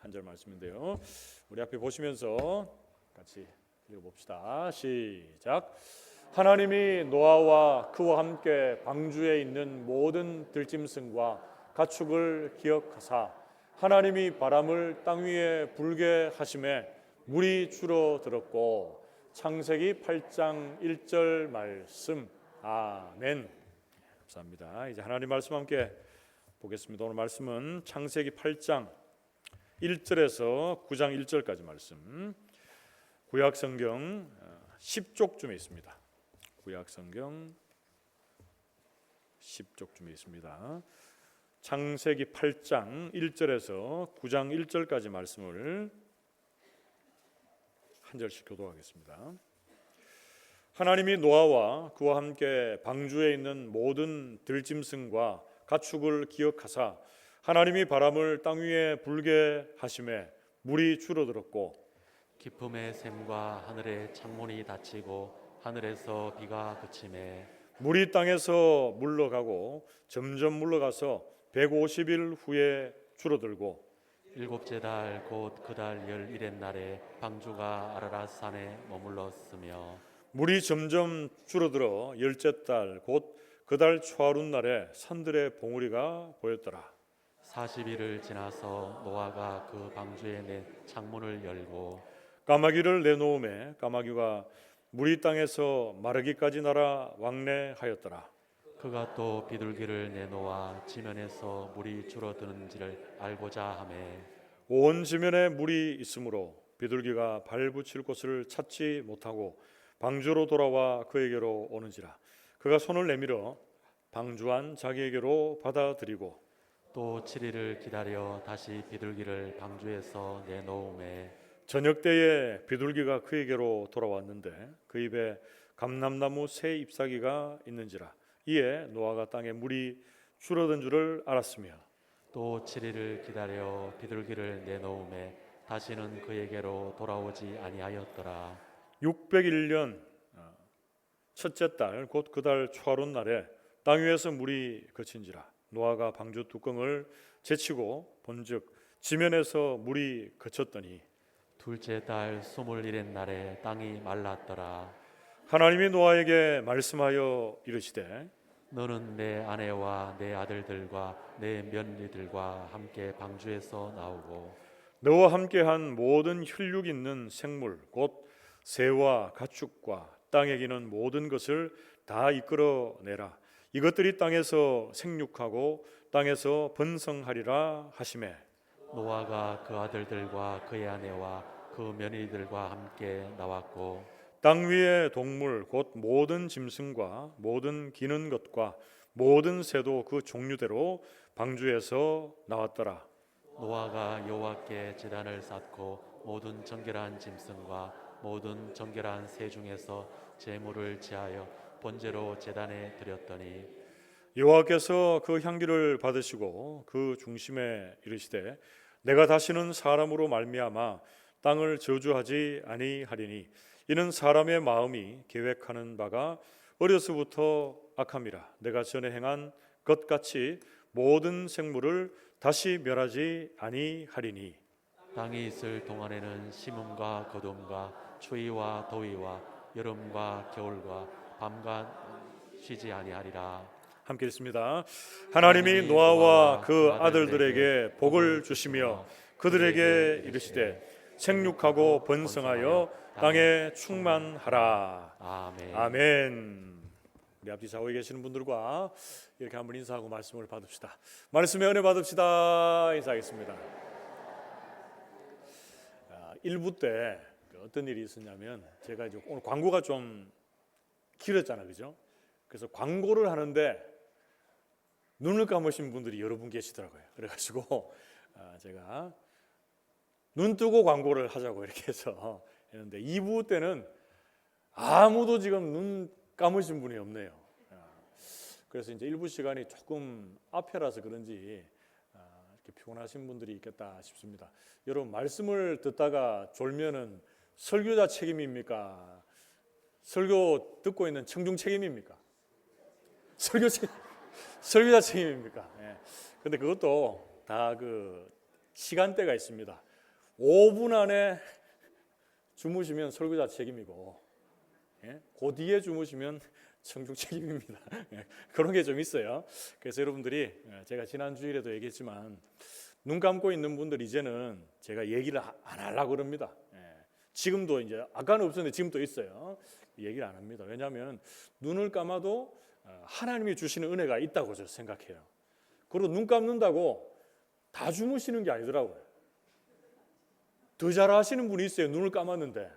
한 절 말씀인데요. 우리 앞에 보시면서 같이 읽어봅시다. 시작. 하나님이 노아와 그와 함께 방주에 있는 모든 들짐승과 가축을 기억하사 하나님이 바람을 땅 위에 불게 하심에 물이 줄어들었고. 창세기 8장 1절 말씀. 아멘. 감사합니다. 이제 하나님 말씀 함께 보겠습니다. 오늘 말씀은 창세기 8장 1절에서 9장 1절까지 말씀. 구약 성경 10쪽쯤에 있습니다. 구약 성경 10쪽쯤에 있습니다. 창세기 8장 1절에서 9장 1절까지 말씀을 한 절씩 교독하겠습니다. 하나님이 노아와 그와 함께 방주에 있는 모든 들짐승과 가축을 기억하사 하나님이 바람을 땅 위에 불게 하심에 물이 줄어들었고 깊음의 샘과 하늘의 창문이 닫히고 하늘에서 비가 그치매 물이 땅에서 물러가고 점점 물러가서 150일 후에 줄어들고 일곱째 달 곧 그 달 11의 날에 방주가 아라랏 산에 머물렀으며 물이 점점 줄어들어 열째 달 곧 그 달 초하룻 날에 산들의 봉우리가 보였더라. 40일을 지나서 노아가 그 방주에 낸 창문을 열고 까마귀를 내놓음에 까마귀가 물이 땅에서 마르기까지 날아 왕래하였더라. 그가 또 비둘기를 내놓아 지면에서 물이 줄어드는지를 알고자 하매 온 지면에 물이 있으므로 비둘기가 발 붙일 곳을 찾지 못하고 방주로 돌아와 그에게로 오는지라. 그가 손을 내밀어 방주한 자기에게로 받아들이고 또 7일을 기다려 다시 비둘기를 방주에서 내놓음에 저녁 때에 비둘기가 그에게로 돌아왔는데 그 입에 감람나무 새 잎사귀가 있는지라. 이에 노아가 땅에 물이 줄어든 줄을 알았으며 또 7일을 기다려 비둘기를 내놓음에 다시는 그에게로 돌아오지 아니하였더라. 601년 첫째 달 곧 그 달 초하룻 날에 땅 위에서 물이 그친지라. 노아가 방주 뚜껑을 제치고 본즉 지면에서 물이 그쳤더니 둘째 달 21의 날에 땅이 말랐더라. 하나님이 노아에게 말씀하여 이르시되 너는 내 아내와 내 아들들과 내 며느리들과 함께 방주에서 나오고 너와 함께한 모든 혈육 있는 생물 곧 새와 가축과 땅에 기는 모든 것을 다 이끌어내라. 이것들이 땅에서 생육하고 땅에서 번성하리라 하시매 노아가 그 아들들과 그의 아내와 그 며느리들과 함께 나왔고 땅 위의 동물 곧 모든 짐승과 모든 기는 것과 모든 새도 그 종류대로 방주에서 나왔더라. 노아가 여호와께 제단을 쌓고 모든 정결한 짐승과 모든 정결한 새 중에서 제물을 제하여 번제로 제단에 드렸더니 여호와께서 그 향기를 받으시고 그 중심에 이르시되 내가 다시는 사람으로 말미암아 땅을 저주하지 아니하리니 이는 사람의 마음이 계획하는 바가 어려서부터 악함이라. 내가 전에 행한 것 같이 모든 생물을 다시 멸하지 아니하리니 땅이 있을 동안에는 심음과 거둠과 추위와 더위와 여름과 겨울과 밤과 쉬지 아니하리라. 함께 읽습니다. 하나님이 노아와 그 아들들에게 복을 주시며 그들에게 이르시되 생육하고 번성하여 땅에 충만하라. 아멘. 아멘. 우리 앞뒤 좌우에 계시는 분들과 이렇게 한번 인사하고 말씀을 받읍시다. 말씀의 은혜 받읍시다. 인사하겠습니다. 1부 때 어떤 일이 있었냐면 제가 이제 오늘 광고가 좀 길었잖아요, 그죠? 그래서 광고를 하는데 눈을 감으신 분들이 여러 분 계시더라고요. 그래가지고 제가 눈 뜨고 광고를 하자고 이렇게 해서 했는데 2부 때는 아무도 지금 눈 감으신 분이 없네요. 그래서 이제 1부 시간이 조금 앞이라서 그런지 이렇게 피곤하신 분들이 있겠다 싶습니다. 여러분 말씀을 듣다가 졸면은 설교자 책임입니까? 설교 듣고 있는 청중 책임입니까? 설교자 책임입니까? 예. 근데 그것도 다 그 시간대가 있습니다. 5분 안에 주무시면 설교자 책임이고, 그 뒤에 주무시면 청중 책임입니다. 그런 게 좀 있어요. 그래서 여러분들이, 제가 지난 주일에도 얘기했지만 눈 감고 있는 분들 이제는 제가 얘기를 안 하려고 그럽니다. 지금도 이제 아까는 없었는데 지금 또 있어요. 얘기를 안 합니다. 왜냐하면 눈을 감아도 하나님이 주시는 은혜가 있다고 저는 생각해요. 그리고 눈 감는다고 다 주무시는 게 아니더라고요. 더 잘하시는 분이 있어요. 눈을 감았는데.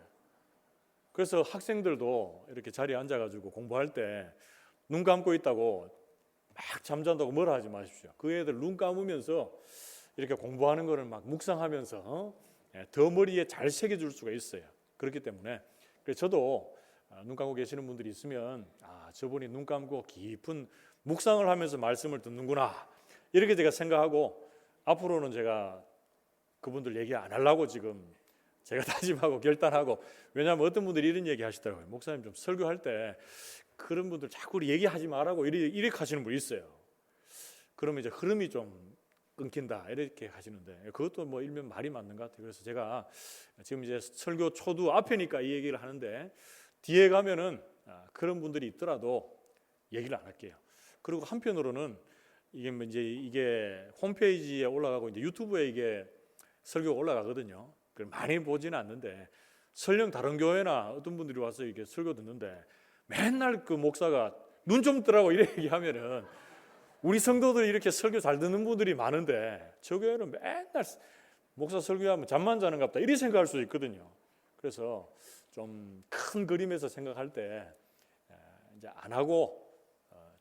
그래서 학생들도 이렇게 자리에 앉아가지고 공부할 때 눈 감고 있다고 막 잠잔다고 뭐라 하지 마십시오. 그 애들 눈 감으면서 이렇게 공부하는 거를 막 묵상하면서 더 머리에 잘 새겨줄 수가 있어요. 그렇기 때문에 그래서 저도 눈 감고 계시는 분들이 있으면 저분이 눈 감고 깊은 묵상을 하면서 말씀을 듣는구나, 이렇게 제가 생각하고 앞으로는 제가 그분들 얘기 안 하려고 지금 제가 다짐하고 결단하고. 왜냐하면 어떤 분들이 이런 얘기 하시더라고요. 목사님 좀 설교할 때 그런 분들 자꾸 얘기하지 말라고 이렇게 하시는 분이 있어요. 그러면 이제 흐름이 좀 끊긴다 이렇게 하시는데, 그것도 뭐 일면 말이 맞는 것 같아요. 그래서 제가 지금 이제 설교 초두 앞에니까 이 얘기를 하는데, 뒤에 가면은 그런 분들이 있더라도 얘기를 안 할게요. 그리고 한편으로는 이게 홈페이지에 올라가고 이제 유튜브에 이게 설교가 올라가거든요. 그걸 많이 보지는 않는데, 설령 다른 교회나 어떤 분들이 와서 이게 설교 듣는데 맨날 그 목사가 눈 좀 뜨라고 이렇게 얘기하면은, 우리 성도들이 이렇게 설교 잘 듣는 분들이 많은데 저 교회는 맨날 목사 설교하면 잠만 자는갑다 이렇게 생각할 수 있거든요. 그래서 좀 큰 그림에서 생각할 때 이제 안 하고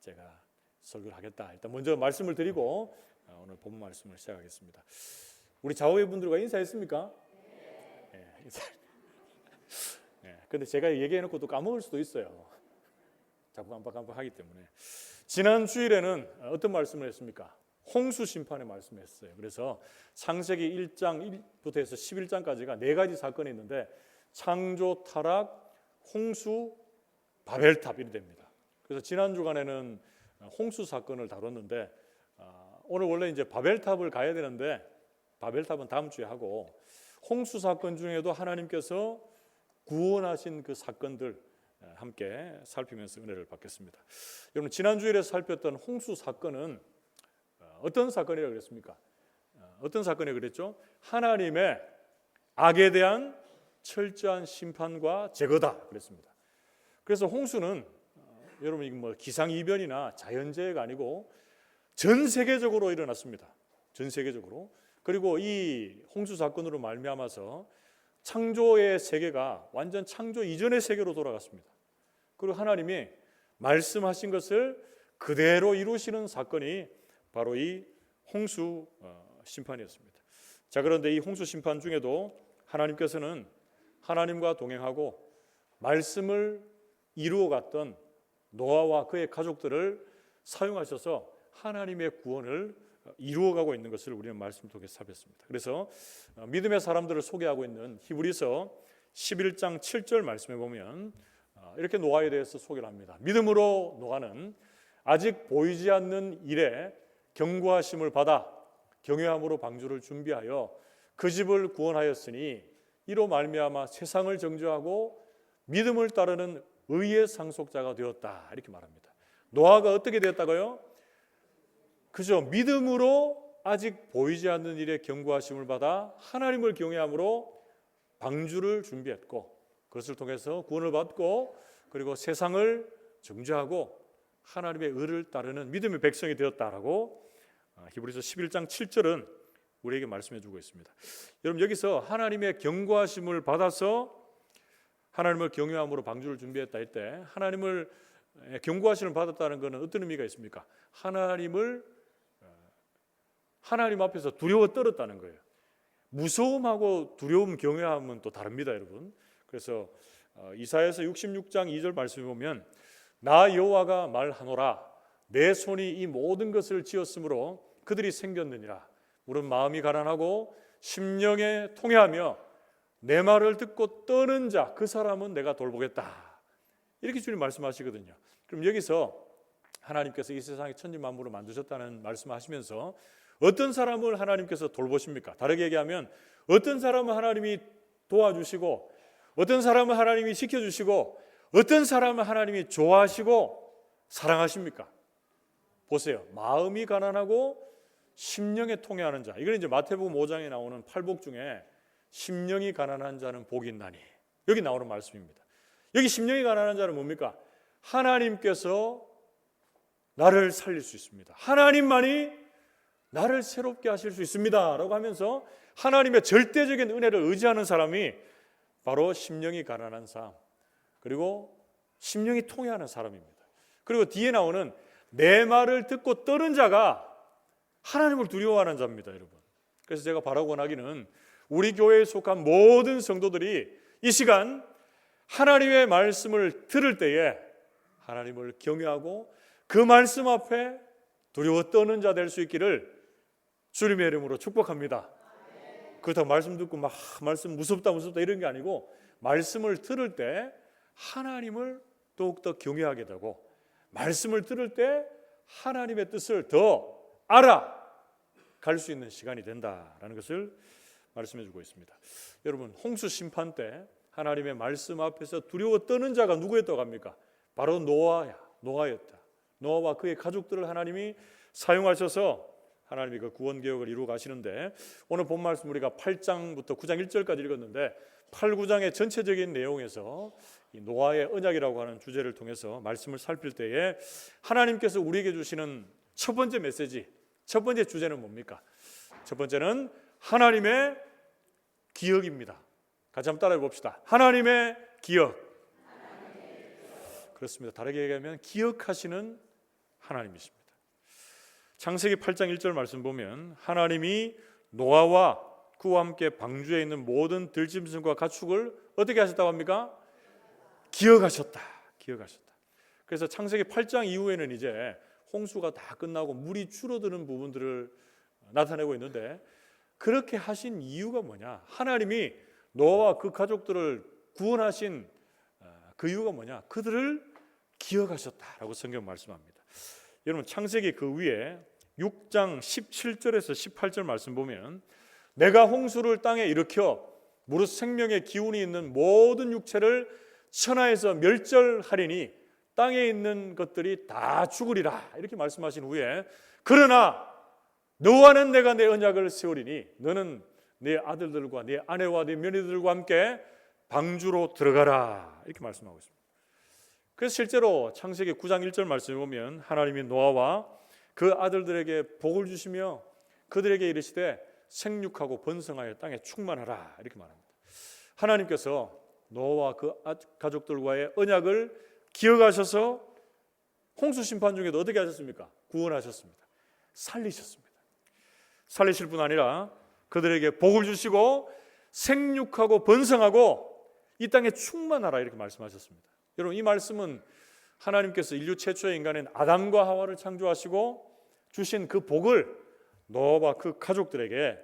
제가 설교를 하겠다. 일단 먼저 말씀을 드리고 오늘 본문 말씀을 시작하겠습니다. 우리 좌우의 분들과 인사했습니까? 네, 인사. 근데 제가 얘기해놓고 또 까먹을 수도 있어요. 자꾸 깜빡깜빡하기 때문에. 지난 주일에는 어떤 말씀을 했습니까? 홍수 심판의 말씀을 했어요. 그래서 창세기 1장부터 해서 11장까지가 4가지 사건이 있는데, 창조, 타락, 홍수, 바벨탑 이렇게 됩니다. 그래서 지난 주간에는 홍수 사건을 다뤘는데, 오늘 원래 이제 바벨탑을 가야 되는데 바벨탑은 다음 주에 하고, 홍수 사건 중에도 하나님께서 구원하신 그 사건들 함께 살피면서 은혜를 받겠습니다. 여러분, 지난 주일에 살폈던 홍수 사건은 어떤 사건이라고 그랬습니까? 어떤 사건이라고 그랬죠? 하나님의 악에 대한 철저한 심판과 제거다 그랬습니다. 그래서 홍수는 여러분 이거 뭐 기상이변이나 자연재해가 아니고 전 세계적으로 일어났습니다. 전 세계적으로. 그리고 이 홍수 사건으로 말미암아서 창조의 세계가 완전 창조 이전의 세계로 돌아갔습니다. 그리고 하나님이 말씀하신 것을 그대로 이루시는 사건이 바로 이 홍수 심판이었습니다. 자, 그런데 이 홍수 심판 중에도 하나님께서는 하나님과 동행하고 말씀을 이루어갔던 노아와 그의 가족들을 사용하셔서 하나님의 구원을 이루어가고 있는 것을 우리는 말씀 통해 살폈습니다. 그래서 믿음의 사람들을 소개하고 있는 히브리서 11장 7절 말씀에 보면 이렇게 노아에 대해서 소개를 합니다. 믿음으로 노아는 아직 보이지 않는 일에 경고하심을 받아 경외함으로 방주를 준비하여 그 집을 구원하였으니 이로 말미암아 세상을 정죄하고 믿음을 따르는 의의 상속자가 되었다, 이렇게 말합니다. 노아가 어떻게 되었다고요? 그죠? 믿음으로 아직 보이지 않는 일에 경고하심을 받아 하나님을 경외함으로 방주를 준비했고, 그것을 통해서 구원을 받고, 그리고 세상을 정죄하고 하나님의 의를 따르는 믿음의 백성이 되었다라고 히브리서 11장 7절은 우리에게 말씀해 주고 있습니다. 여러분, 여기서 하나님의 경고하심을 받아서 하나님을 경외함으로 방주를 준비했다 할 때, 하나님을 경고하심을 받았다는 것은 어떤 의미가 있습니까? 하나님 앞에서 두려워 떨었다는 거예요. 무서움하고 두려움, 경외함은 또 다릅니다, 여러분. 그래서 이사야서 66장 2절 말씀에 보면 나 여호와가 말하노라 내 손이 이 모든 것을 지었으므로 그들이 생겼느니라. 우리는 마음이 가난하고 심령에 통회하며 내 말을 듣고 떠는 자 그 사람은 내가 돌보겠다, 이렇게 주님 말씀하시거든요. 그럼 여기서 하나님께서 이 세상에 천지만물을 만드셨다는 말씀하시면서 어떤 사람을 하나님께서 돌보십니까? 다르게 얘기하면 어떤 사람은 하나님이 도와주시고, 어떤 사람은 하나님이 지켜주시고, 어떤 사람은 하나님이 좋아하시고 사랑하십니까? 보세요. 마음이 가난하고 심령에 통회하는 자. 이건 이제 마태복음 5장에 나오는 팔복 중에 심령이 가난한 자는 복이 있나니, 여기 나오는 말씀입니다. 여기 심령이 가난한 자는 뭡니까? 하나님께서 나를 살릴 수 있습니다. 하나님만이 나를 새롭게 하실 수 있습니다 라고 하면서 하나님의 절대적인 은혜를 의지하는 사람이 바로 심령이 가난한 사람, 그리고 심령이 통회하는 사람입니다. 그리고 뒤에 나오는 내 말을 듣고 떠는 자가 하나님을 두려워하는 자입니다, 여러분. 그래서 제가 바라고 원하기는 우리 교회에 속한 모든 성도들이 이 시간 하나님의 말씀을 들을 때에 하나님을 경외하고 그 말씀 앞에 두려워 떠는 자 될 수 있기를 주님의 이름으로 축복합니다. 그렇다고 말씀 듣고 막 말씀 무섭다 이런 게 아니고, 말씀을 들을 때 하나님을 더욱더 경외하게 되고, 말씀을 들을 때 하나님의 뜻을 더 알아갈 수 있는 시간이 된다라는 것을 말씀해 주고 있습니다. 여러분, 홍수 심판 때 하나님의 말씀 앞에서 두려워 떠는 자가 누구였다고 합니까? 바로 노아였다. 노아와 그의 가족들을 하나님이 사용하셔서 하나님이 그 구원 계획을 이루어 가시는데, 오늘 본 말씀 우리가 8장부터 9장 1절까지 읽었는데 8, 9장의 전체적인 내용에서 이 노아의 언약이라고 하는 주제를 통해서 말씀을 살필 때에 하나님께서 우리에게 주시는 첫 번째 메시지, 첫 번째 주제는 뭡니까? 첫 번째는 하나님의 기억입니다. 같이 한번 따라해 봅시다. 하나님의 기억. 그렇습니다. 다르게 얘기하면 기억하시는 하나님이십니다. 창세기 8장 1절 말씀 보면 하나님이 노아와 그와 함께 방주에 있는 모든 들짐승과 가축을 어떻게 하셨다고 합니까? 기억하셨다. 그래서 창세기 8장 이후에는 이제 홍수가 다 끝나고 물이 줄어드는 부분들을 나타내고 있는데, 그렇게 하신 이유가 뭐냐? 하나님이 노아와 그 가족들을 구원하신 그 이유가 뭐냐? 그들을 기억하셨다라고 성경 말씀합니다. 여러분, 창세기 그 위에 6장 17절에서 18절 말씀 보면 내가 홍수를 땅에 일으켜 무릇 생명의 기운이 있는 모든 육체를 천하에서 멸절하리니 땅에 있는 것들이 다 죽으리라 이렇게 말씀하신 후에, 그러나 너와는 내가 내 언약을 세우리니 너는 내 아들들과 내 아내와 내 며느리들과 함께 방주로 들어가라 이렇게 말씀하고 있습니다. 그래서 실제로 창세기 9장 1절 말씀에 보면 하나님이 노아와 그 아들들에게 복을 주시며 그들에게 이르시되 생육하고 번성하여 땅에 충만하라 이렇게 말합니다. 하나님께서 노아와 그 가족들과의 언약을 기억하셔서 홍수 심판 중에도 어떻게 하셨습니까? 구원하셨습니다. 살리셨습니다. 살리실 뿐 아니라 그들에게 복을 주시고 생육하고 번성하고 이 땅에 충만하라 이렇게 말씀하셨습니다. 여러분, 이 말씀은 하나님께서 인류 최초의 인간인 아담과 하와를 창조하시고 주신 그 복을 노아와 그 가족들에게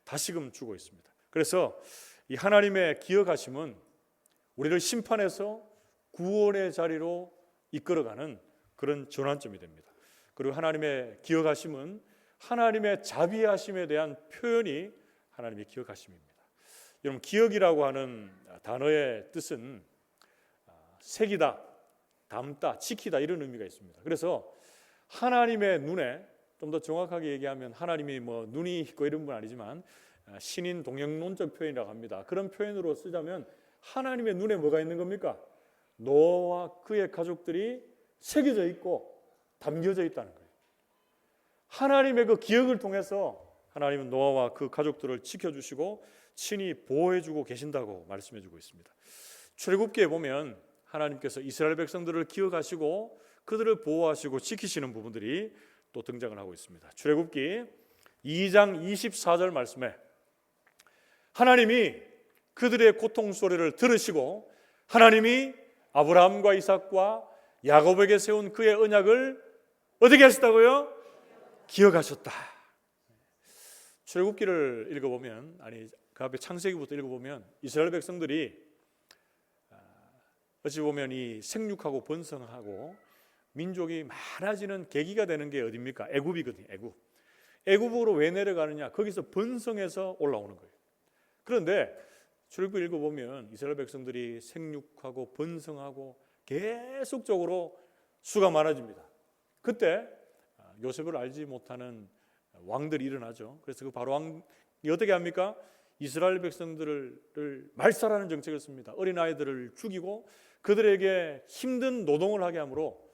다시금 주고 있습니다. 그래서 이 하나님의 기억하심은 우리를 심판해서 구원의 자리로 이끌어가는 그런 전환점이 됩니다. 그리고 하나님의 기억하심은 하나님의 자비하심에 대한 표현이 하나님의 기억하심입니다. 여러분, 기억이라고 하는 단어의 뜻은 새기다, 담다, 지키다 이런 의미가 있습니다. 그래서 하나님의 눈에, 좀 더 정확하게 얘기하면 하나님이 뭐 눈이 있고 이런 분 아니지만 신인 동영론적 표현이라고 합니다. 그런 표현으로 쓰자면 하나님의 눈에 뭐가 있는 겁니까? 노아와 그의 가족들이 새겨져 있고 담겨져 있다는 거예요. 하나님의 그 기억을 통해서 하나님은 노아와 그 가족들을 지켜주시고 친히 보호해주고 계신다고 말씀해주고 있습니다. 출애굽기에 보면 하나님께서 이스라엘 백성들을 기억하시고 그들을 보호하시고 지키시는 부분들이 또 등장을 하고 있습니다. 출애굽기 2장 24절 말씀에 하나님이 그들의 고통 소리를 들으시고 하나님이 아브라함과 이삭과 야곱에게 세운 그의 언약을 어떻게 하셨다고요? 기억하셨다. 출애굽기를 읽어보면, 아니 그 앞에 창세기부터 읽어보면 이스라엘 백성들이 어찌 보면 이 생육하고 번성하고 민족이 많아지는 계기가 되는 게 어디입니까? 애굽이거든요. 애굽으로 왜 내려가느냐? 거기서 번성해서 올라오는 거예요. 그런데 출애굽 읽어보면 이스라엘 백성들이 생육하고 번성하고 계속적으로 수가 많아집니다. 그때 요셉을 알지 못하는 왕들이 일어나죠. 그래서 그 바로 왕이 어떻게 합니까? 이스라엘 백성들을 말살하는 정책을 씁니다. 어린아이들을 죽이고 그들에게 힘든 노동을 하게 하므로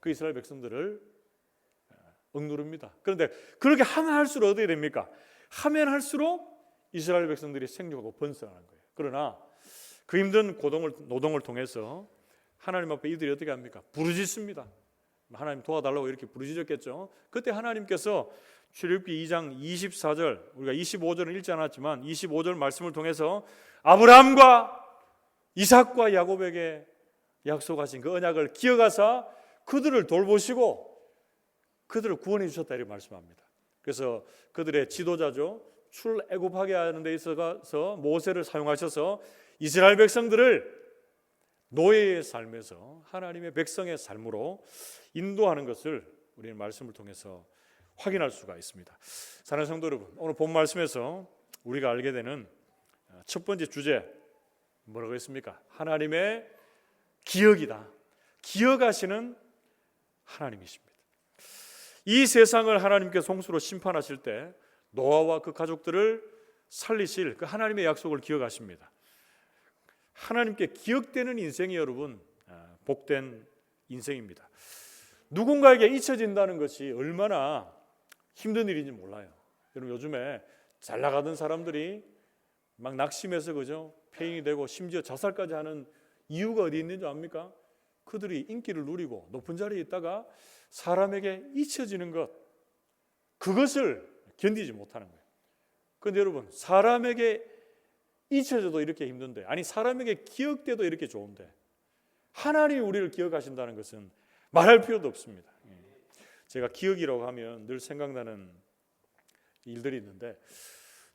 그 이스라엘 백성들을 억누릅니다. 그런데 그렇게 하면 할수록 어떻게 됩니까? 하면 할수록 이스라엘 백성들이 생육하고 번성하는 거예요. 그러나 그 힘든 노동을 통해서 하나님 앞에 이들이 어떻게 합니까? 부르짖습니다. 하나님 도와달라고 이렇게 부르짖었겠죠. 그때 하나님께서 출애굽기 2장 24절, 우리가 25절은 읽지 않았지만 25절 말씀을 통해서 아브라함과 이삭과 야곱에게 약속하신 그 언약을 기억하사 그들을 돌보시고 그들을 구원해 주셨다 이렇게 말씀합니다. 그래서 그들의 지도자죠. 출애굽하게 하는 데 있어서 모세를 사용하셔서 이스라엘 백성들을 노예의 삶에서 하나님의 백성의 삶으로 인도하는 것을 우리는 말씀을 통해서 확인할 수가 있습니다. 사랑하는 성도 여러분, 오늘 본 말씀에서 우리가 알게 되는 첫 번째 주제 뭐라고 했습니까? 하나님의 기억이다. 기억하시는 하나님이십니다. 이 세상을 하나님께서 홍수로 심판하실 때 노아와 그 가족들을 살리실 그 하나님의 약속을 기억하십니다. 하나님께 기억되는 인생이 여러분 복된 인생입니다. 누군가에게 잊혀진다는 것이 얼마나 힘든 일인지 몰라요. 여러분 요즘에 잘 나가던 사람들이 막 낙심해서 그죠? 폐인이 되고 심지어 자살까지 하는 이유가 어디 있는지 압니까? 그들이 인기를 누리고 높은 자리에 있다가 사람에게 잊혀지는 것, 그것을 견디지 못하는 거예요. 그런데 여러분 사람에게 잊혀져도 이렇게 힘든데, 아니 사람에게 기억돼도 이렇게 좋은데 하나님이 우리를 기억하신다는 것은 말할 필요도 없습니다. 제가 기억이라고 하면 늘 생각나는 일들이 있는데,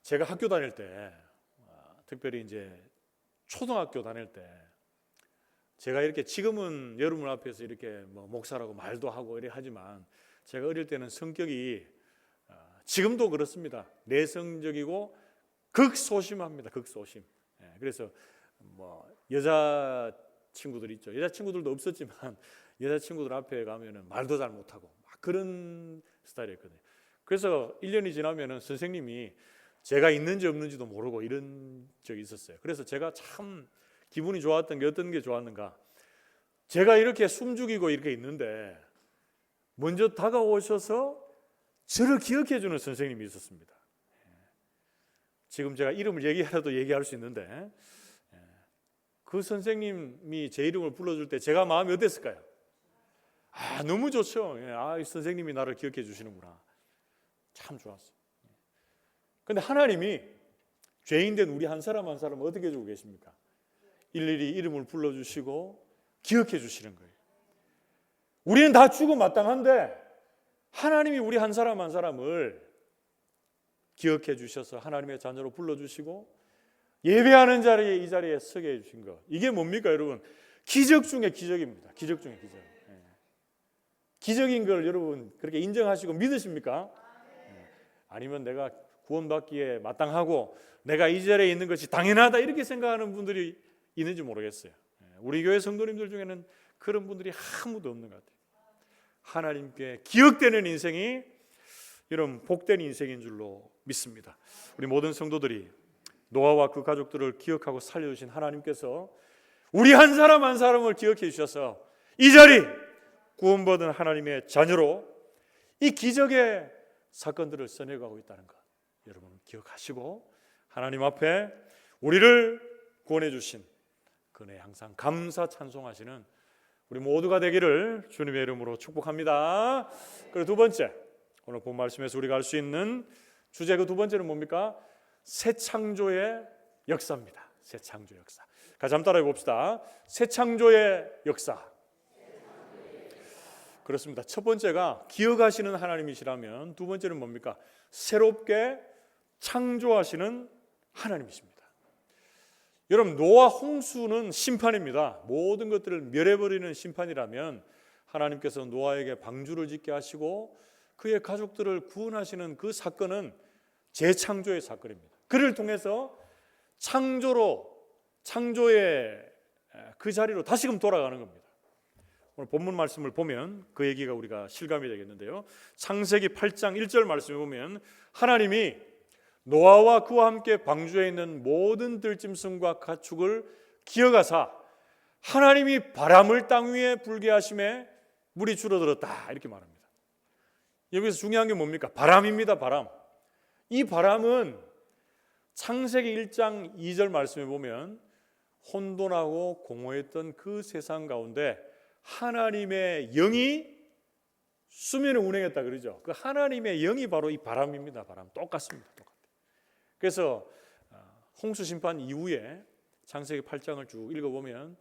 제가 학교 다닐 때 특별히 이제 초등학교 다닐 때 제가 이렇게 지금은 여러분 앞에서 이렇게 뭐 목사라고 말도 하고 이래 하지만 제가 어릴 때는 성격이 지금도 그렇습니다. 내성적이고 극소심합니다. 극소심. 그래서 뭐 여자 친구들 있죠. 여자 친구들도 없었지만 여자 친구들 앞에 가면은 말도 잘 못하고 막 그런 스타일이었거든요. 그래서 1년이 지나면은 선생님이 제가 있는지 없는지도 모르고 이런 적이 있었어요. 그래서 제가 참 기분이 좋았던 게 어떤 게 좋았는가? 제가 이렇게 숨죽이고 이렇게 있는데 먼저 다가오셔서 저를 기억해 주는 선생님이 있었습니다. 지금 제가 이름을 얘기하라도 얘기할 수 있는데 그 선생님이 제 이름을 불러줄 때 제가 마음이 어땠을까요? 너무 좋죠. 이 선생님이 나를 기억해 주시는구나. 참 좋았어요. 그런데 하나님이 죄인된 우리 한 사람 한 사람을 어떻게 해주고 계십니까? 일일이 이름을 불러주시고 기억해 주시는 거예요. 우리는 다 죽음 마땅한데 하나님이 우리 한 사람 한 사람을 기억해 주셔서 하나님의 자녀로 불러주시고 예배하는 자리에 이 자리에 서게 해주신 것, 이게 뭡니까 여러분? 기적 중에 기적입니다. 기적 중에 기적. 기적인 걸 여러분 그렇게 인정하시고 믿으십니까? 아니면 내가 구원받기에 마땅하고 내가 이 자리에 있는 것이 당연하다 이렇게 생각하는 분들이 있는지 모르겠어요. 우리 교회 성도님들 중에는 그런 분들이 아무도 없는 것 같아요. 하나님께 기억되는 인생이 이런 복된 인생인 줄로 믿습니다. 우리 모든 성도들이 노아와 그 가족들을 기억하고 살려주신 하나님께서 우리 한 사람 한 사람을 기억해 주셔서 이 자리 구원받은 하나님의 자녀로 이 기적의 사건들을 써내가고 있다는 것 여러분 기억하시고 하나님 앞에 우리를 구원해 주신 그네 항상 감사 찬송하시는 우리 모두가 되기를 주님의 이름으로 축복합니다. 그리고 두 번째, 오늘 본 말씀에서 우리가 알 수 있는 주제 그 두 번째는 뭡니까? 새 창조의 역사입니다. 새 창조 역사. 같이 한번 따라해 봅시다. 새 창조의 역사. 그렇습니다. 첫 번째가 기억하시는 하나님이시라면 두 번째는 뭡니까? 새롭게 창조하시는 하나님이십니다. 여러분 노아 홍수는 심판입니다. 모든 것들을 멸해버리는 심판이라면 하나님께서 노아에게 방주를 짓게 하시고 그의 가족들을 구원하시는 그 사건은 재창조의 사건입니다. 그를 통해서 창조의 그 자리로 다시금 돌아가는 겁니다. 오늘 본문 말씀을 보면 그 얘기가 우리가 실감이 되겠는데요. 창세기 8장 1절 말씀에 보면 하나님이 노아와 그와 함께 방주에 있는 모든 들짐승과 가축을 기어가사 하나님이 바람을 땅 위에 불게 하심에 물이 줄어들었다 이렇게 말합니다. 여기서 중요한 게 뭡니까? 바람입니다. 바람. 이 바람은 창세기 1장 2절 말씀에 보면 혼돈하고 공허했던 그 세상 가운데 하나님의 영이 수면을 운행했다 그러죠. 그 하나님의 영이 바로 이 바람입니다. 바람 똑같습니다. 똑같아요. 그래서 홍수 심판 이후에 창세기 8장을 쭉 읽어보면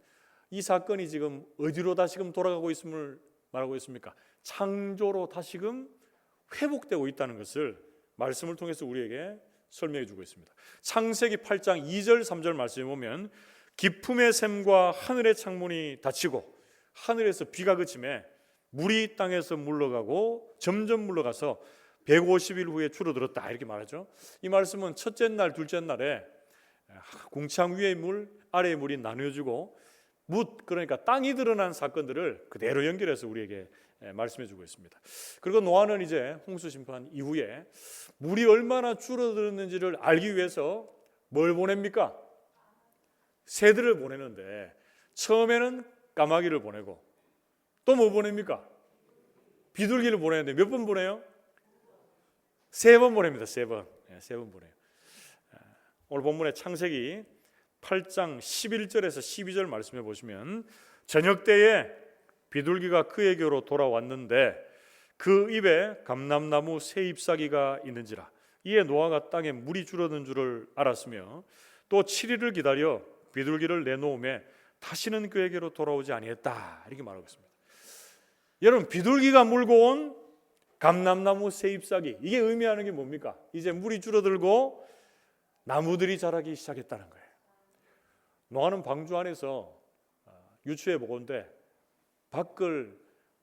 이 사건이 지금 어디로 다시금 돌아가고 있음을 말하고 있습니까? 창조로 다시금 회복되고 있다는 것을 말씀을 통해서 우리에게 설명해 주고 있습니다. 창세기 8장 2절 3절 말씀에 보면 기품의 샘과 하늘의 창문이 닫히고 하늘에서 비가 그침에 물이 땅에서 물러가고 점점 물러가서 150일 후에 줄어들었다 이렇게 말하죠. 이 말씀은 첫째 날 둘째 날에 궁창 위의 물 아래의 물이 나누어지고 그러니까 땅이 드러난 사건들을 그대로 연결해서 우리에게 말씀해 주고 있습니다. 그리고 노아는 이제 홍수 심판 이후에 물이 얼마나 줄어들었는지를 알기 위해서 뭘 보냅니까? 새들을 보내는데 처음에는 까마귀를 보내고 또 뭐 보냅니까? 비둘기를 보내는데 몇 번 보내요? 3번 보냅니다. 3번. 3번 보내요. 오늘 본문의 창세기 8장 11절에서 12절 말씀해 보시면 저녁 때에 비둘기가 그에게로 돌아왔는데 그 입에 감람나무 새 잎사귀가 있는지라 이에 노아가 땅에 물이 줄어든 줄을 알았으며 또 7일을 기다려 비둘기를 내놓음에 다시는 그에게로 돌아오지 아니했다 이렇게 말하고 있습니다. 여러분 비둘기가 물고 온 감람나무 새 잎사귀 이게 의미하는 게 뭡니까? 이제 물이 줄어들고 나무들이 자라기 시작했다는 거예요. 노아는 방주 안에서 유추해 보건대 밖을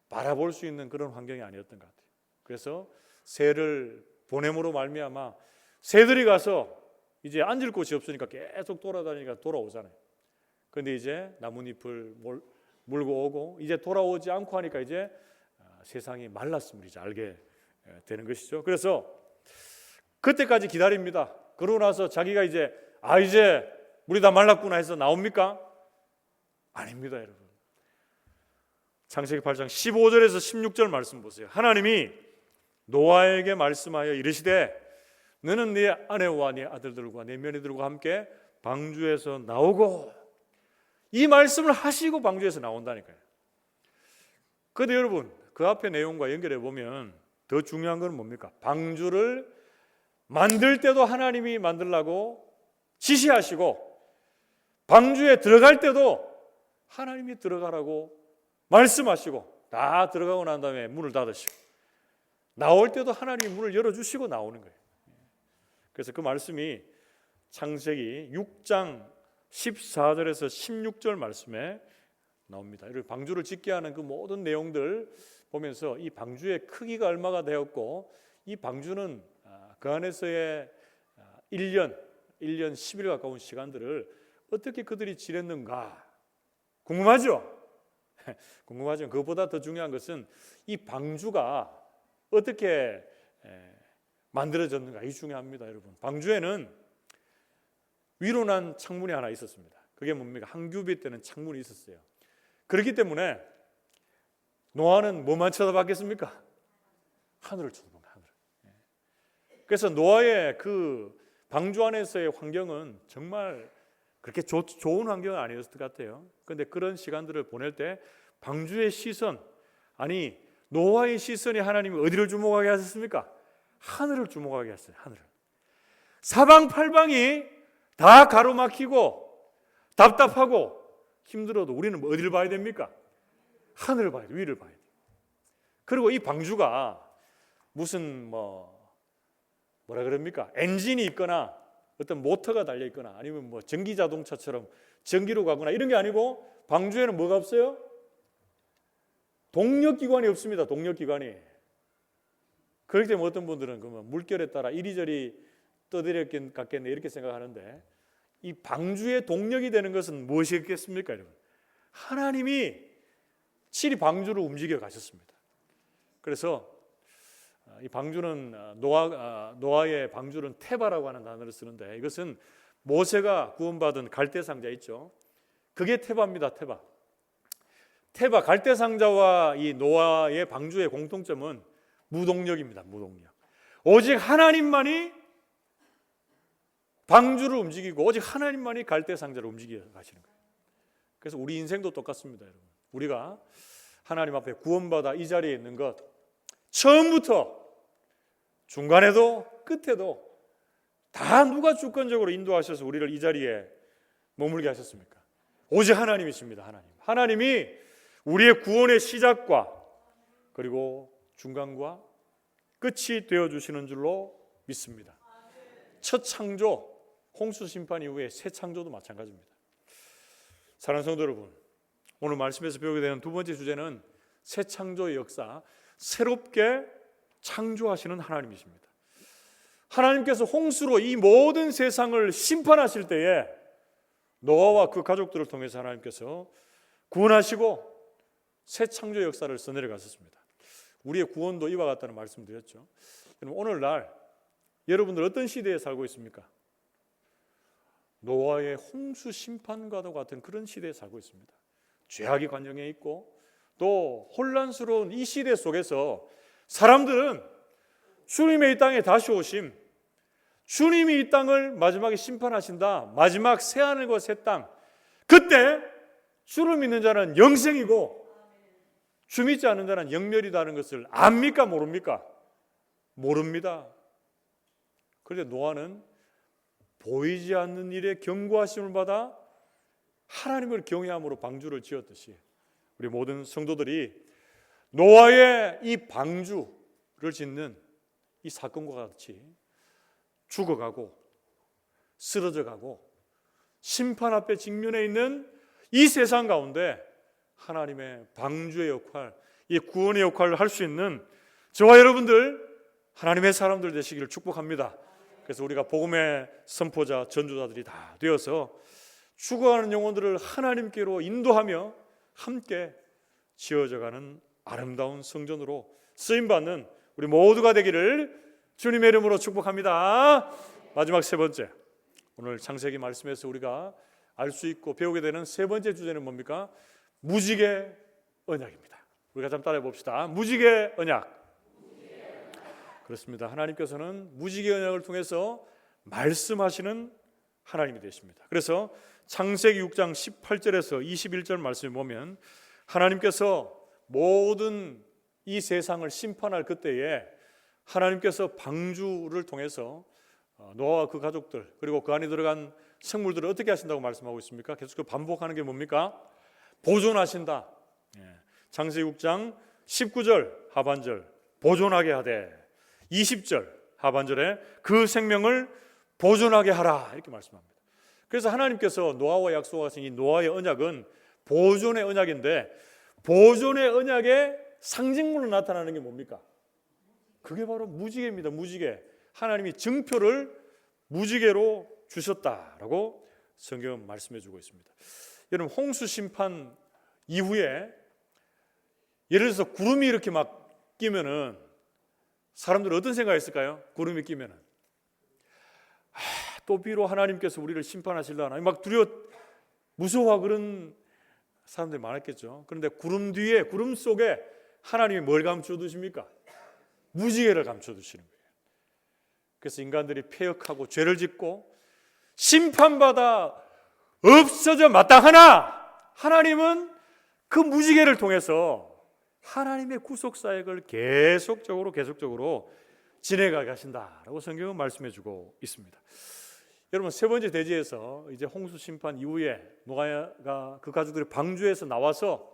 바라볼 수 있는 그런 환경이 아니었던 것 같아요. 그래서 새를 보냄으로 말미암아 새들이 가서 이제 앉을 곳이 없으니까 계속 돌아다니니까 돌아오잖아요. 그런데 이제 나뭇잎을 물고 오고 이제 돌아오지 않고 하니까 이제 세상이 말랐음을 이제 알게 되는 것이죠. 그래서 그때까지 기다립니다. 그러고 나서 자기가 이제 물이 다 말랐구나 해서 나옵니까? 아닙니다, 여러분. 창세기 8장 15절에서 16절 말씀 보세요. 하나님이 노아에게 말씀하여 이르시되 너는 네 아내와 네 아들들과 네 며느리들과 함께 방주에서 나오고 이 말씀을 하시고 방주에서 나온다니까요. 그런데 여러분 그 앞에 내용과 연결해 보면 더 중요한 건 뭡니까? 방주를 만들 때도 하나님이 만들라고 지시하시고 방주에 들어갈 때도 하나님이 들어가라고 말씀하시고 다 들어가고 난 다음에 문을 닫으시고 나올 때도 하나님이 문을 열어주시고 나오는 거예요. 그래서 그 말씀이 창세기 6장 14절에서 16절 말씀에 나옵니다. 이를 방주를 짓게 하는 그 모든 내용들 보면서 이 방주의 크기가 얼마가 되었고 이 방주는 그 안에서의 1년 10일 가까운 시간들을 어떻게 그들이 지냈는가 궁금하죠? 궁금하죠. 그것보다 더 중요한 것은 이 방주가 어떻게 만들어졌는가 이 중요합니다, 여러분. 방주에는 위로 난 창문이 하나 있었습니다. 그게 뭡니까? 한 규빗 되는 창문이 있었어요. 그렇기 때문에 노아는 뭐만 쳐다봤겠습니까? 하늘을 쳐다본 거예요. 하늘. 그래서 노아의 그 방주 안에서의 환경은 정말 그렇게 좋은 환경은 아니었을 것 같아요. 그런데 그런 시간들을 보낼 때 방주의 시선, 아니 노아의 시선이 하나님이 어디를 주목하게 하셨습니까? 하늘을 주목하게 했어요. 하늘을. 사방팔방이 다 가로막히고 답답하고 힘들어도 우리는 어디를 봐야 됩니까? 하늘을 봐야 돼요. 위를 봐야 돼요. 그리고 이 방주가 무슨 뭐라 그럽니까? 엔진이 있거나 어떤 모터가 달려 있거나 아니면 뭐 전기 자동차처럼 전기로 가거나 이런 게 아니고 방주에는 뭐가 없어요? 동력기관이 없습니다. 동력기관이. 그렇기 때문에 어떤 분들은 그러면 물결에 따라 이리저리 떠들었겠네 이렇게 생각하는데 이 방주의 동력이 되는 것은 무엇이겠습니까, 여러분? 하나님이 칠이 방주를 움직여 가셨습니다. 그래서 이 방주는 노아의 방주는 테바라고 하는 단어를 쓰는데, 이것은 모세가 구원받은 갈대 상자 있죠. 그게 테바입니다. 테바 갈대 상자와 이 노아의 방주의 공통점은 무동력입니다. 무동력. 오직 하나님만이 방주를 움직이고 오직 하나님만이 갈대 상자를 움직여 가시는 거예요. 그래서 우리 인생도 똑같습니다, 여러분. 우리가 하나님 앞에 구원받아 이 자리에 있는 것, 처음부터 중간에도 끝에도 다 누가 주권적으로 인도하셔서 우리를 이 자리에 머물게 하셨습니까? 오직 하나님이십니다. 하나님이 우리의 구원의 시작과 그리고 중간과 끝이 되어주시는 줄로 믿습니다. 첫 창조, 홍수 심판 이후에 새 창조도 마찬가지입니다. 사랑하는 성도 여러분, 오늘 말씀에서 배우게 되는 두 번째 주제는 새 창조의 역사, 새롭게 창조하시는 하나님이십니다. 하나님께서 홍수로 이 모든 세상을 심판하실 때에 노아와 그 가족들을 통해서 하나님께서 구원하시고 새 창조의 역사를 써내려 가셨습니다. 우리의 구원도 이와 같다는 말씀드렸죠. 오늘날 여러분들 어떤 시대에 살고 있습니까? 노아의 홍수 심판과도 같은 그런 시대에 살고 있습니다. 죄악이 관영해 있고 또 혼란스러운 이 시대 속에서 사람들은 주님의 이 땅에 다시 오심, 주님이 이 땅을 마지막에 심판하신다, 마지막 새하늘과 새 땅, 그때 주를 믿는 자는 영생이고 주 믿지 않는 자는 영멸이라는 것을 압니까? 모릅니까? 모릅니다. 그런데 노아는 보이지 않는 일에 경고하심을 받아 하나님을 경외함으로 방주를 지었듯이 우리 모든 성도들이 노아의 이 방주를 짓는 이 사건과 같이 죽어가고 쓰러져가고 심판 앞에 직면해 있는 이 세상 가운데 하나님의 방주의 역할, 이 구원의 역할을 할 수 있는 저와 여러분들 하나님의 사람들 되시기를 축복합니다. 그래서 우리가 복음의 선포자, 전도자들이 다 되어서 죽어가는 영혼들을 하나님께로 인도하며 함께 지어져가는 아름다운 성전으로 쓰임받는 우리 모두가 되기를 주님의 이름으로 축복합니다. 마지막 세 번째, 오늘 창세기 말씀에서 우리가 알 수 있고 배우게 되는 세 번째 주제는 뭡니까? 무지개 언약입니다. 우리가 좀 따라해 봅시다. 무지개 언약. 그렇습니다. 하나님께서는 무지개 언약을 통해서 말씀하시는 하나님이 되십니다. 그래서 창세기 6장 18절에서 21절 말씀을 보면 하나님께서 모든 이 세상을 심판할 그때에 하나님께서 방주를 통해서 노아와 그 가족들 그리고 그 안에 들어간 생물들을 어떻게 하신다고 말씀하고 있습니까? 계속 반복하는 게 뭡니까? 보존하신다. 창세기 6장 19절 하반절 보존하게 하되 20절 하반절에 그 생명을 보존하게 하라 이렇게 말씀합니다. 그래서 하나님께서 노아와 약속하신 이 노아의 언약은 보존의 언약인데 보존의 언약의 상징물로 나타나는 게 뭡니까? 그게 바로 무지개입니다. 무지개. 하나님이 증표를 무지개로 주셨다라고 성경은 말씀해 주고 있습니다. 여러분 홍수 심판 이후에 예를 들어서 구름이 이렇게 막 끼면은 사람들은 어떤 생각이 있을까요? 구름이 끼면은 또 비로 하나님께서 우리를 심판하실라나 막 무서워하고 그런 사람들이 많았겠죠. 그런데 구름 뒤에 구름 속에 하나님이 뭘 감춰두십니까? 무지개를 감춰두시는 거예요. 그래서 인간들이 패역하고 죄를 짓고 심판받아 없어져 마땅하나 하나님은 그 무지개를 통해서 하나님의 구속사역을 계속적으로 진행하게 하신다라고 성경은 말씀해주고 있습니다. 여러분 세 번째 대지에서 이제 홍수 심판 이후에 노아가 그 가족들이 방주에서 나와서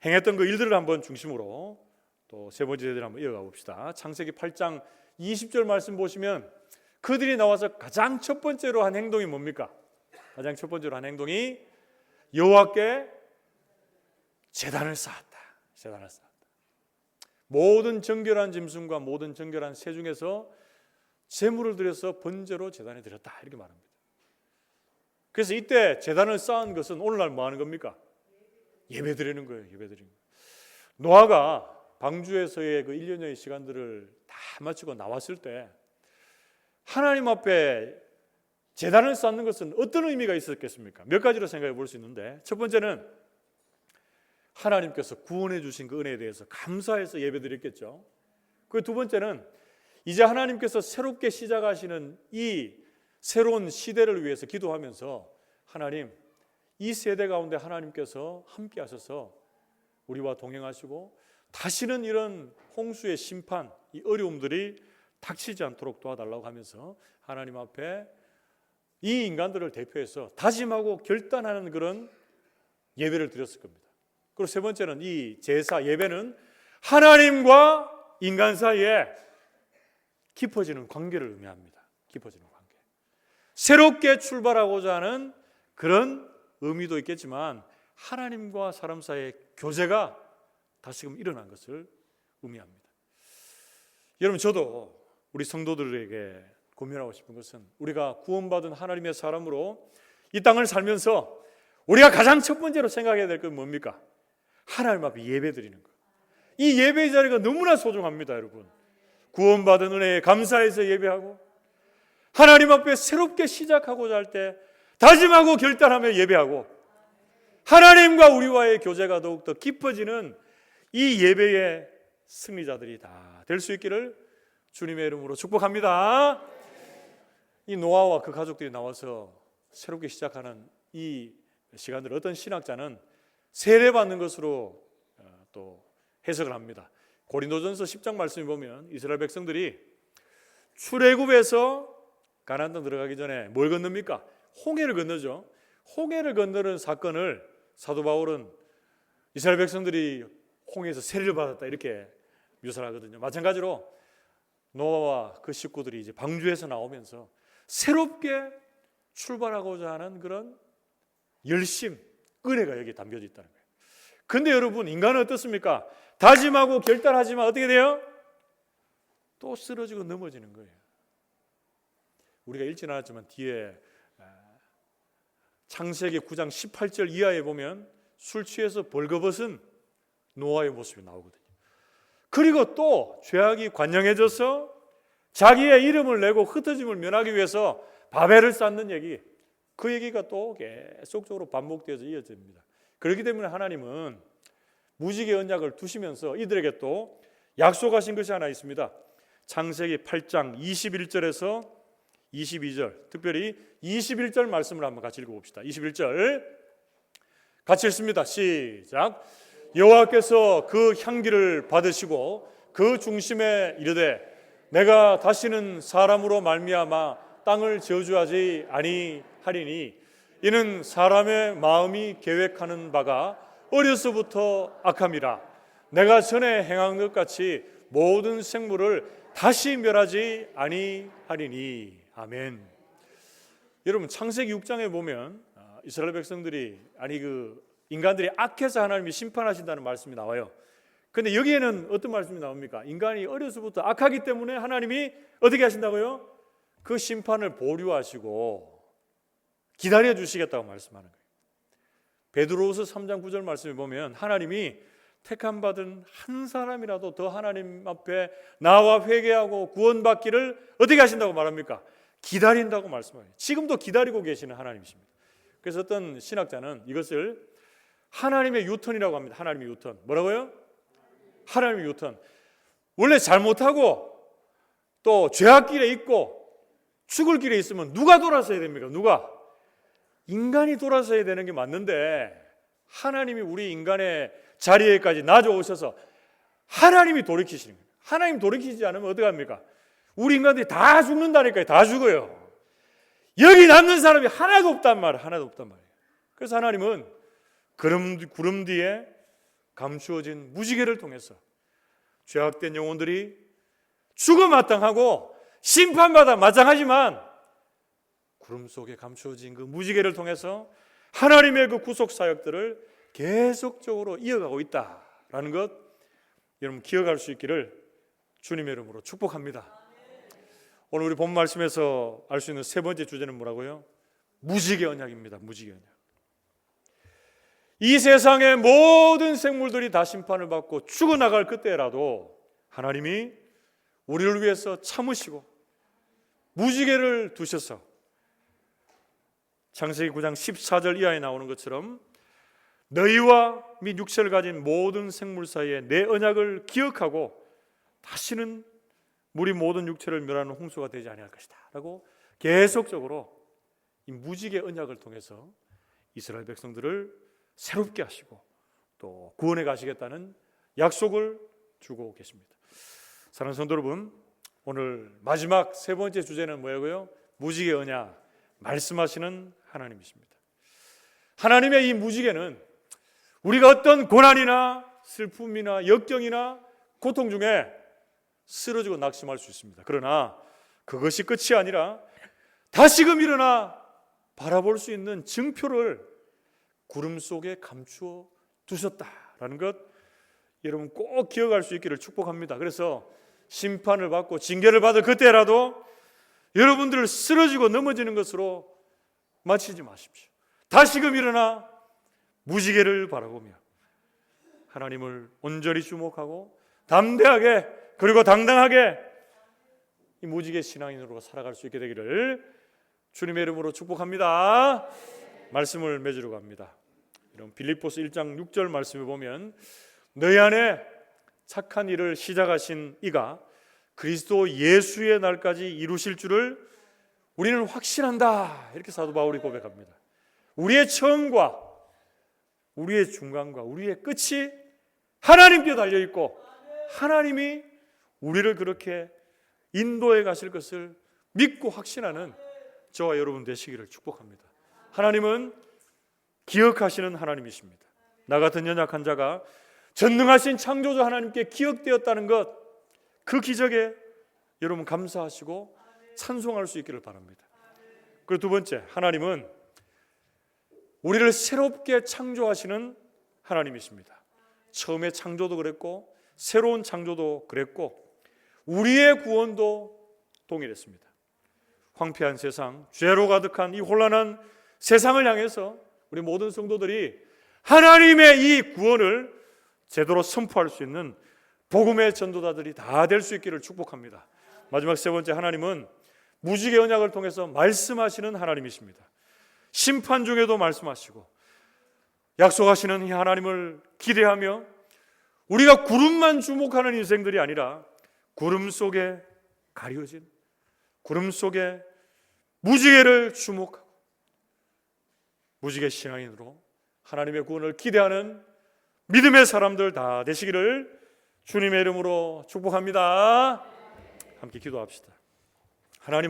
행했던 그 일들을 한번 중심으로 또 세 번째 대지를 한번 이어가 봅시다. 창세기 8장 20절 말씀 보시면 그들이 나와서 가장 첫 번째로 한 행동이 뭡니까? 가장 첫 번째로 한 행동이 여호와께 제단을 쌓았다. 모든 정결한 짐승과 모든 정결한 새 중에서 제물을 드려서 번제로 제단에 드렸다 이렇게 말합니다. 그래서 이때 제단을 쌓은 것은 오늘날 뭐 하는 겁니까? 예배 드리는 거예요. 예배 드리는 거예요. 노아가 방주에서의 그 1년여의 시간들을 다 마치고 나왔을 때 하나님 앞에 제단을 쌓는 것은 어떤 의미가 있었겠습니까? 몇 가지로 생각해 볼 수 있는데, 첫 번째는 하나님께서 구원해 주신 그 은혜에 대해서 감사해서 예배드렸겠죠. 그 두 번째는 이제 하나님께서 새롭게 시작하시는 이 새로운 시대를 위해서 기도하면서 하나님, 이 세대 가운데 하나님께서 함께 하셔서 우리와 동행하시고 다시는 이런 홍수의 심판, 이 어려움들이 닥치지 않도록 도와달라고 하면서 하나님 앞에 이 인간들을 대표해서 다짐하고 결단하는 그런 예배를 드렸을 겁니다. 그리고 세 번째는 이 제사 예배는 하나님과 인간 사이에 깊어지는 관계를 의미합니다. 깊어지는 관계. 새롭게 출발하고자 하는 그런 의미도 있겠지만 하나님과 사람 사이의 교제가 다시금 일어난 것을 의미합니다. 여러분, 저도 우리 성도들에게 고민하고 싶은 것은 우리가 구원받은 하나님의 사람으로 이 땅을 살면서 우리가 가장 첫 번째로 생각해야 될 건 뭡니까? 하나님 앞에 예배 드리는 것. 이 예배의 자리가 너무나 소중합니다, 여러분. 구원받은 은혜에 감사해서 예배하고 하나님 앞에 새롭게 시작하고자 할 때 다짐하고 결단하며 예배하고 하나님과 우리와의 교제가 더욱더 깊어지는 이 예배의 승리자들이 다 될 수 있기를 주님의 이름으로 축복합니다. 이 노아와 그 가족들이 나와서 새롭게 시작하는 이 시간들, 어떤 신학자는 세례받는 것으로 또 해석을 합니다. 고린도전서 10장 말씀을 보면 이스라엘 백성들이 출애굽에서 가나안 땅 들어가기 전에 뭘 건넙니까? 홍해를 건너죠. 홍해를 건너는 사건을 사도 바울은 이스라엘 백성들이 홍해에서 세례를 받았다 이렇게 묘사를 하거든요. 마찬가지로 노아와 그 식구들이 이제 방주에서 나오면서 새롭게 출발하고자 하는 그런 열심, 은혜가 여기에 담겨져 있다는 거예요. 근데 여러분, 인간은 어떻습니까? 다짐하고 결단하지만 어떻게 돼요? 또 쓰러지고 넘어지는 거예요. 우리가 읽지는 않았지만 뒤에 창세기 9장 18절 이하에 보면 술 취해서 벌거벗은 노아의 모습이 나오거든요. 그리고 또 죄악이 관영해져서 자기의 이름을 내고 흩어짐을 면하기 위해서 바벨을 쌓는 얘기, 그 얘기가 또 계속적으로 반복되어서 이어집니다. 그렇기 때문에 하나님은 무지개 언약을 두시면서 이들에게 또 약속하신 것이 하나 있습니다. 창세기 8장 21절에서 22절, 특별히 21절 말씀을 한번 같이 읽어봅시다. 21절 같이 읽습니다. 시작. 여호와께서 그 향기를 받으시고 그 중심에 이르되 내가 다시는 사람으로 말미암아 땅을 저주하지 아니하리니 이는 사람의 마음이 계획하는 바가 어려서부터 악함이라. 내가 전에 행한 것 같이 모든 생물을 다시 멸하지 아니하리니. 아멘. 여러분, 창세기 6장에 보면 이스라엘 백성들이 인간들이 악해서 하나님이 심판하신다는 말씀이 나와요. 근데 여기에는 어떤 말씀이 나옵니까? 인간이 어려서부터 악하기 때문에 하나님이 어떻게 하신다고요? 그 심판을 보류하시고 기다려 주시겠다고 말씀하는 거예요. 베드로후서 3장 9절 말씀을 보면 하나님이 택함 받은 한 사람이라도 더 하나님 앞에 나와 회개하고 구원받기를 어떻게 하신다고 말합니까? 기다린다고 말씀해요. 지금도 기다리고 계시는 하나님이십니다. 그래서 어떤 신학자는 이것을 하나님의 유턴이라고 합니다. 하나님의 유턴. 뭐라고요? 하나님의 유턴. 원래 잘못하고 또 죄악길에 있고 죽을 길에 있으면 누가 돌아서야 됩니까? 누가? 인간이 돌아서야 되는 게 맞는데 하나님이 우리 인간의 자리에까지 나져오셔서 하나님이 돌이키시는 거예요. 하나님 돌이키지 않으면 어떻게 합니까? 우리 인간들이 다 죽는다니까요. 다 죽어요. 여기 남는 사람이 하나도 없단 말이에요. 하나도 없단 말이에요. 그래서 하나님은 구름 뒤에 감추어진 무지개를 통해서 죄악된 영혼들이 죽어 마땅하고 심판받아 마땅하지만 구름 속에 감추어진 그 무지개를 통해서 하나님의 그 구속 사역들을 계속적으로 이어가고 있다라는 것 여러분 기억할 수 있기를 주님의 이름으로 축복합니다. 오늘 우리 본 말씀에서 알 수 있는 세 번째 주제는 뭐라고요? 무지개 언약입니다. 무지개 언약. 이 세상의 모든 생물들이 다 심판을 받고 죽어나갈 그때라도 하나님이 우리를 위해서 참으시고 무지개를 두셔서 창세기 9장 14절 이하에 나오는 것처럼 너희와 및 육체를 가진 모든 생물 사이에 내 언약을 기억하고 다시는 물이 모든 육체를 멸하는 홍수가 되지 아니할 것이다 라고 계속적으로 이 무지개 언약을 통해서 이스라엘 백성들을 새롭게 하시고 또 구원해 가시겠다는 약속을 주고 계십니다. 사랑하는 성도 여러분, 오늘 마지막 세 번째 주제는 뭐예요? 무지개 언약, 말씀하시는 하나님이십니다. 하나님의 이 무지개는 우리가 어떤 고난이나 슬픔이나 역경이나 고통 중에 쓰러지고 낙심할 수 있습니다. 그러나 그것이 끝이 아니라 다시금 일어나 바라볼 수 있는 증표를 구름 속에 감추어 두셨다라는 것 여러분 꼭 기억할 수 있기를 축복합니다. 그래서 심판을 받고 징계를 받을 그때라도 여러분들을 쓰러지고 넘어지는 것으로 마치지 마십시오. 다시금 일어나 무지개를 바라보며 하나님을 온전히 주목하고 담대하게 그리고 당당하게 이 무지개 신앙인으로 살아갈 수 있게 되기를 주님의 이름으로 축복합니다. 말씀을 맺으러 갑니다. 이런 빌립보서 1장 6절 말씀을 보면 너희 안에 착한 일을 시작하신 이가 그리스도 예수의 날까지 이루실 줄을 우리는 확신한다. 이렇게 사도 바울이 고백합니다. 우리의 처음과 우리의 중간과 우리의 끝이 하나님께 달려있고 하나님이 우리를 그렇게 인도해 가실 것을 믿고 확신하는 저와 여러분 되시기를 축복합니다. 하나님은 기억하시는 하나님이십니다. 나 같은 연약한 자가 전능하신 창조주 하나님께 기억되었다는 것, 그 기적에 여러분 감사하시고 찬송할 수 있기를 바랍니다. 그리고 두 번째, 하나님은 우리를 새롭게 창조하시는 하나님이십니다. 처음에 창조도 그랬고 새로운 창조도 그랬고 우리의 구원도 동일했습니다. 황폐한 세상, 죄로 가득한 이 혼란한 세상을 향해서 우리 모든 성도들이 하나님의 이 구원을 제대로 선포할 수 있는 복음의 전도자들이 다 될 수 있기를 축복합니다. 마지막 세 번째, 하나님은 무지개 언약을 통해서 말씀하시는 하나님이십니다. 심판 중에도 말씀하시고 약속하시는 이 하나님을 기대하며 우리가 구름만 주목하는 인생들이 아니라 구름 속에 가려진 구름 속에 무지개를 주목하고 무지개 신앙인으로 하나님의 구원을 기대하는 믿음의 사람들 다 되시기를 주님의 이름으로 축복합니다. 함께 기도합시다.